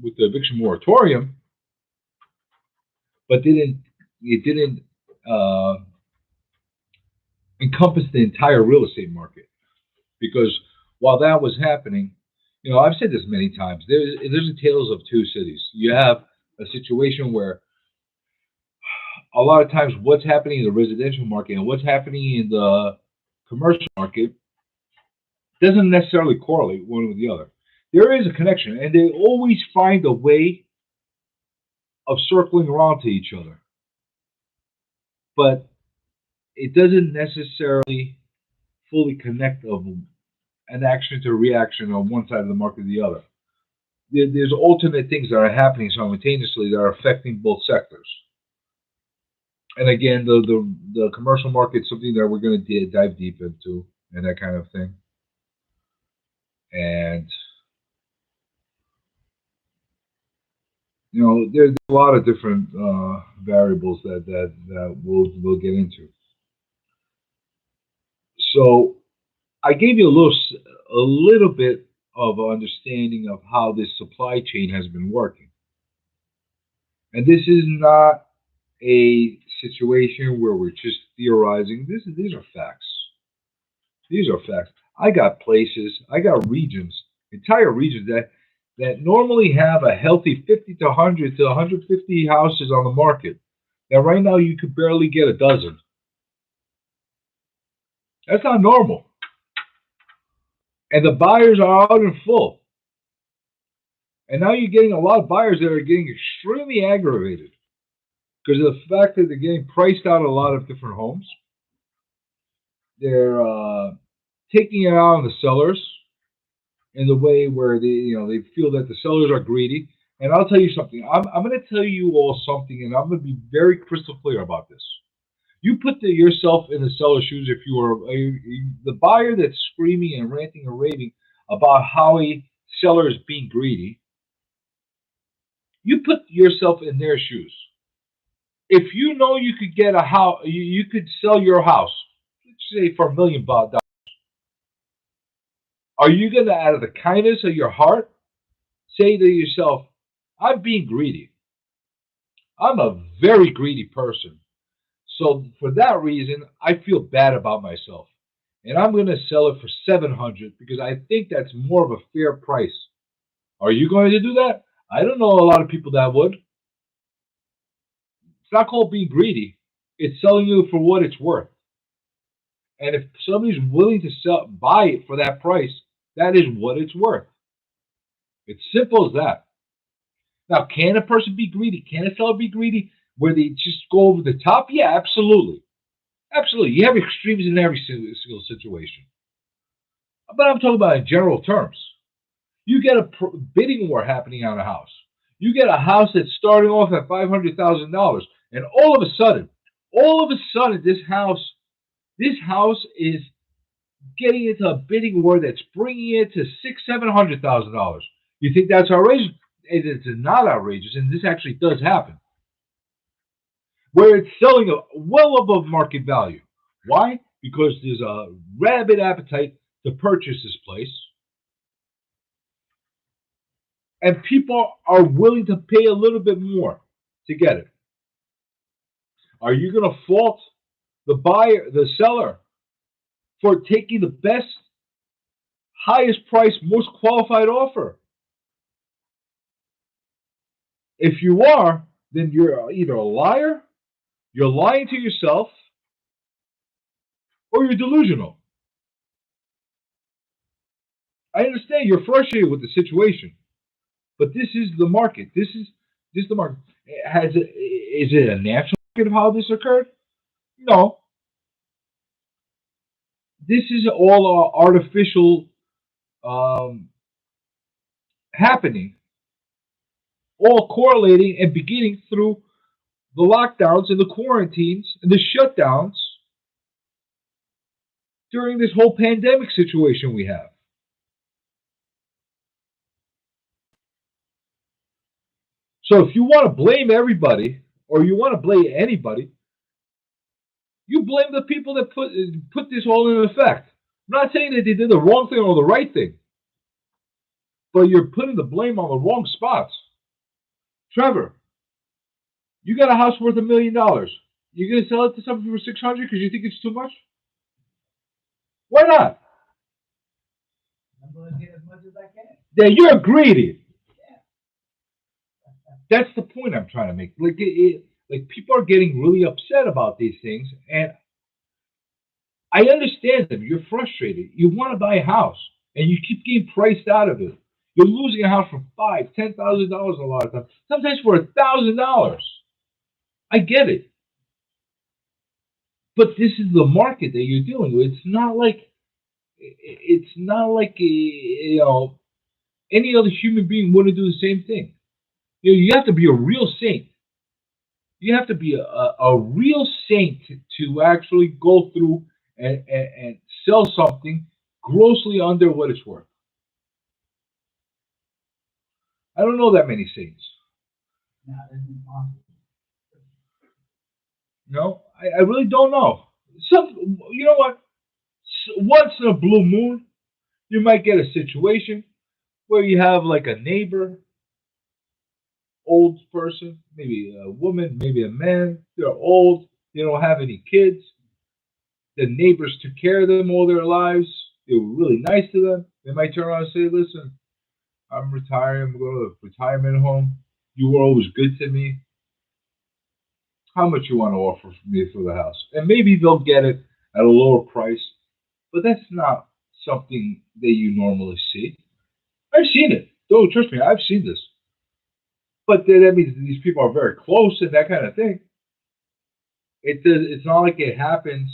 with the eviction moratorium, but it didn't uh, encompass the entire real estate market because while that was happening, I've said this many times. There's a tales of two cities. You have a situation where a lot of times what's happening in the residential market and what's happening in the commercial market doesn't necessarily correlate one with the other. There is a connection, and they always find a way of circling around to each other, but it doesn't necessarily fully connect of an action to reaction on one side of the market or the other. There's alternate things that are happening simultaneously that are affecting both sectors. And again, the commercial market is something that we're going to dive deep into and that kind of thing. And there's a lot of different variables that we'll get into. So I gave you a little bit of understanding of how this supply chain has been working, and this is not a situation where we're just theorizing. These are facts. These are facts. I got places, I got regions, entire regions that normally have a healthy 50 to 100 to 150 houses on the market. Now, right now, you could barely get a dozen. That's not normal. And the buyers are out in full. And now you're getting a lot of buyers that are getting extremely aggravated because of the fact that they're getting priced out a lot of different homes. They're taking it out on the sellers in the way where they feel that the sellers are greedy. And I'll tell you something. I'm going to tell you all something, and I'm going to be very crystal clear about this. You put yourself in the seller's shoes if you are the buyer that's screaming and ranting and raving about how a seller is being greedy. You put yourself in their shoes. If you know you could get a house, you could sell your house, let's say for $1 million. Are you going to, out of the kindness of your heart, say to yourself, I'm being greedy. I'm a very greedy person. So for that reason, I feel bad about myself. And I'm going to sell it for $700 because I think that's more of a fair price. Are you going to do that? I don't know a lot of people that would. It's not called being greedy. It's selling you for what it's worth. And if somebody's willing to buy it for that price, that is what it's worth. It's simple as that. Now, can a person be greedy? Can a seller be greedy where they just go over the top? Yeah, absolutely. Absolutely. You have extremes in every single situation. But I'm talking about in general terms. You get a bidding war happening on a house. You get a house that's starting off at $500,000, and all of a sudden, this house is getting into a bidding war that's bringing it to $600,000-$700,000. You think that's outrageous? It is not outrageous, and this actually does happen, where it's selling well above market value. Why? Because there's a rabid appetite to purchase this place, and people are willing to pay a little bit more to get it. Are you going to fault the seller, for taking the best, highest price, most qualified offer? If you are, then you're either a liar, you're lying to yourself, or you're delusional. I understand you're frustrated with the situation, but this is the market. This is the market. Is it a natural market of how this occurred? No. This is all artificial happening, all correlating and beginning through the lockdowns and the quarantines and the shutdowns during this whole pandemic situation we have. So if you want to blame everybody or you want to blame anybody, you blame the people that put this all in effect. I'm not saying that they did the wrong thing or the right thing, but you're putting the blame on the wrong spots. Trevor, you got a house worth $1 million. You gonna sell it to somebody for 600 because you think it's too much? Why not? I'm going to get as much as I can. Yeah, you're greedy. That's the point I'm trying to make. Like people are getting really upset about these things, and I understand them. You're frustrated. You want to buy a house, and you keep getting priced out of it. You're losing a house for $5,000, $10,000 a lot of times. Sometimes for $1,000. I get it, but this is the market that you're dealing with. It's not like any other human being wouldn't do the same thing. You have to be a real saint. You have to be a real saint to actually go through and sell something grossly under what it's worth. I don't know that many saints. No, that's impossible. No, I really don't know. You know what? Once in a blue moon, you might get a situation where you have like a neighbor, old person, maybe a woman, maybe a man. They're old. They don't have any kids. The neighbors took care of them all their lives. They were really nice to them. They might turn around and say, "Listen, I'm retiring. I'm going to a retirement home. You were always good to me. How much you want to offer me for the house?" And maybe they'll get it at a lower price, but that's not something that you normally see. I've seen it. Don't trust me. I've seen this. But that means these people are very close and that kind of thing. It's not like it happens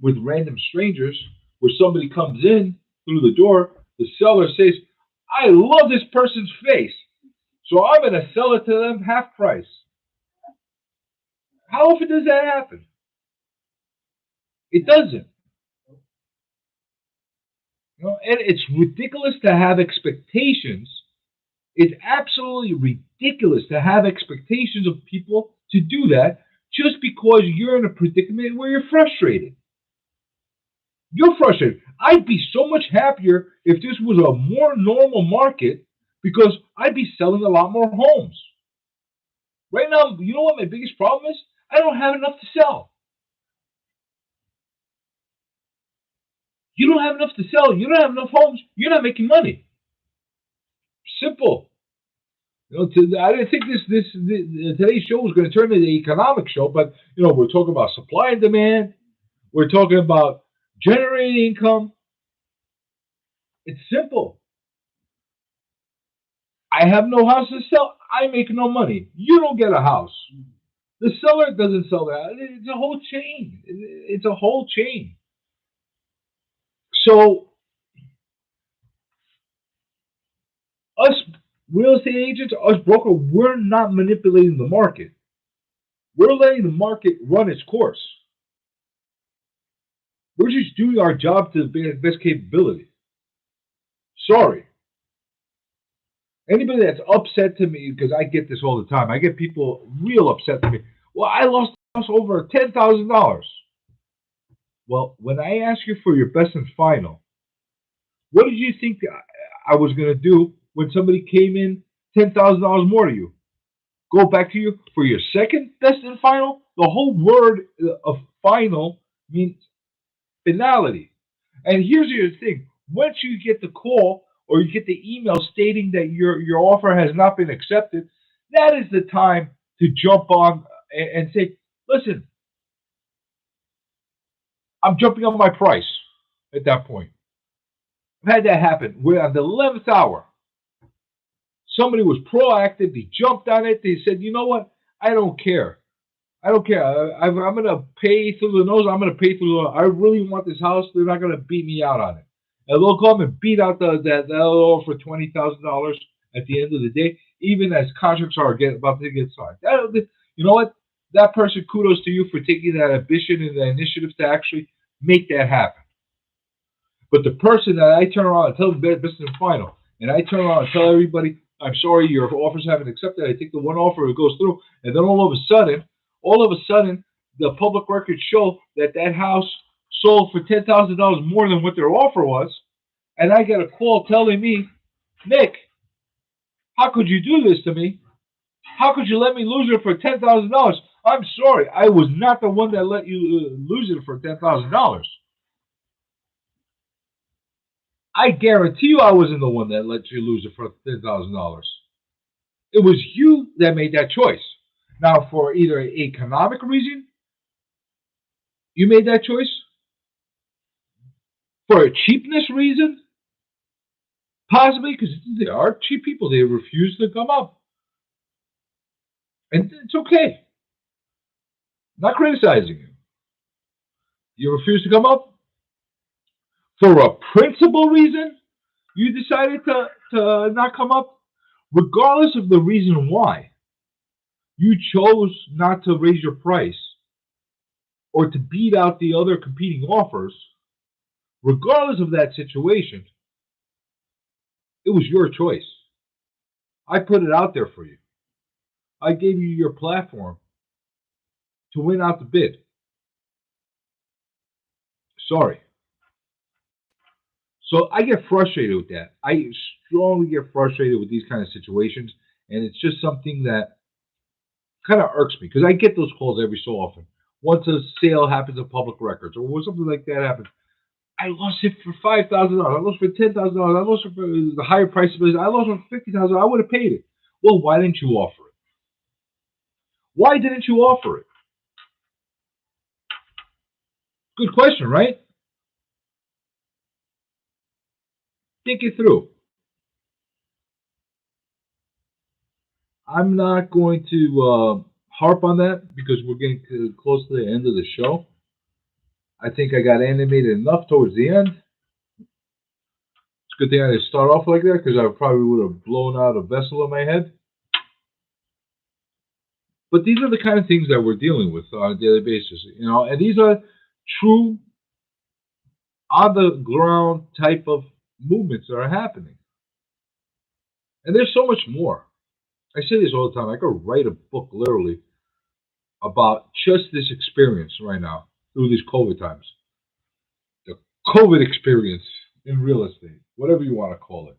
with random strangers where somebody comes in through the door. The seller says, "I love this person's face, so I'm going to sell it to them half price." How often does that happen? It doesn't. And it's ridiculous to have expectations. It's absolutely ridiculous to have expectations of people to do that just because you're in a predicament where you're frustrated. You're frustrated. I'd be so much happier if this was a more normal market because I'd be selling a lot more homes. Right now, you know what my biggest problem is? I don't have enough to sell. You don't have enough to sell. You don't have enough homes. You're not making money. Simple. I didn't think today's show was going to turn into an economic show, but we're talking about supply and demand. We're talking about generating income. It's simple. I have no house to sell. I make no money. You don't get a house. The seller doesn't sell that. It's a whole chain. It's a whole chain. So us real estate agents, us broker, we're not manipulating the market. We're letting the market run its course. We're just doing our job to the best capability. Sorry. Anybody that's upset to me, because I get this all the time, I get people real upset to me. Well, I lost the house over $10,000. Well, when I asked you for your best and final, what did you think I was going to do when somebody came in $10,000 more to you? Go back to you for your second best and final? The whole word of final means finality. And here's the thing. Once you get the call or you get the email stating that your offer has not been accepted, that is the time to jump on and say, "Listen, I'm jumping on my price." At that point, I've had that happen. We're on the 11th hour. Somebody was proactive. They jumped on it. They said, "You know what? I don't care. I don't care. I'm going to pay through the nose. I'm going to pay through the. I really want this house. They're not going to beat me out on it." And they'll come and beat out that offer for $20,000 at the end of the day, even as contracts are about to get signed. You know what? That person, kudos to you for taking that ambition and the initiative to actually make that happen. But the person that I turn around and tell them business and final, and I turn around and tell everybody, "I'm sorry, your offers haven't accepted." I take the one offer, it goes through, and then all of a sudden, the public records show that house sold for $10,000 more than what their offer was, and I get a call telling me, "Nick, how could you do this to me?" How could you let me lose it for $10,000? I'm sorry, I was not the one that let you lose it for $10,000. I guarantee you, I wasn't the one that let you lose it for $10,000. It was you that made that choice. Now, for either an economic reason, you made that choice. For a cheapness reason, possibly, because there are cheap people. They refuse to come up. And it's okay. I'm not criticizing you. You refuse to come up? For a principal reason, you decided to not come up? Regardless of the reason why, you chose not to raise your price or to beat out the other competing offers. Regardless of that situation, it was your choice. I put it out there for you. I gave you your platform to win out the bid. Sorry. So I get frustrated with that. I strongly get frustrated with these kind of situations, and it's just something that kind of irks me because I get those calls every so often. Once a sale happens of public records or something like that happens, I lost it for $5,000. I lost it for $10,000. I lost it for the higher price of it. I lost it for $50,000. I would have paid it. Well, why didn't you offer it? Why didn't you offer it? Good question, right? Think it through. I'm not going to harp on that because we're getting close to the end of the show. I think I got animated enough towards the end. It's a good thing I didn't start off like that because I probably would have blown out a vessel in my head. But these are the kind of things that we're dealing with on a daily basis, and these are true on the ground type of movements that are happening. And there's so much more. I say this all the time. I could write a book literally about just this experience right now through these COVID times. The COVID experience in real estate, whatever you want to call it.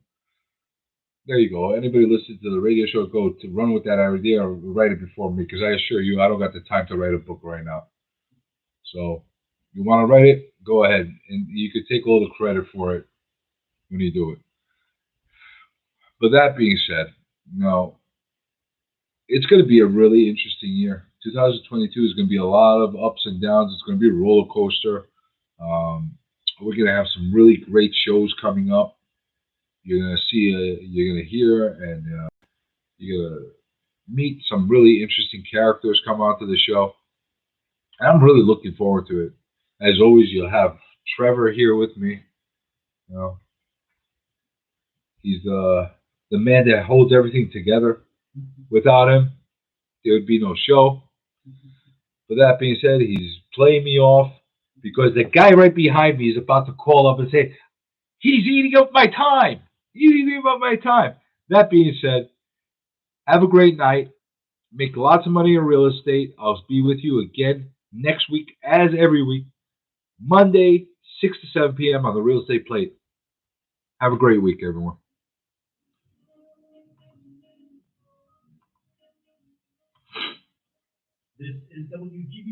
There you go. Anybody listening to the radio show, go to run with that idea or write it before me because I assure you I don't got the time to write a book right now. So you want to write it, go ahead. And you could take all the credit for it when you do it. But that being said, it's going to be a really interesting year. 2022 is going to be a lot of ups and downs. It's going to be a roller coaster. We're going to have some really great shows coming up. You're going to see, you're going to hear, and you're going to meet some really interesting characters come onto the show. And I'm really looking forward to it. As always, you'll have Trevor here with me. He's the man that holds everything together. Without him, there would be no show. But that being said, he's playing me off because the guy right behind me is about to call up and say, he's eating up my time. He's eating up my time. That being said, have a great night. Make lots of money in real estate. I'll be with you again next week, as every week, Monday, 6 to 7 p.m. on the Real Estate Plate. Have a great week, everyone. This is WGB.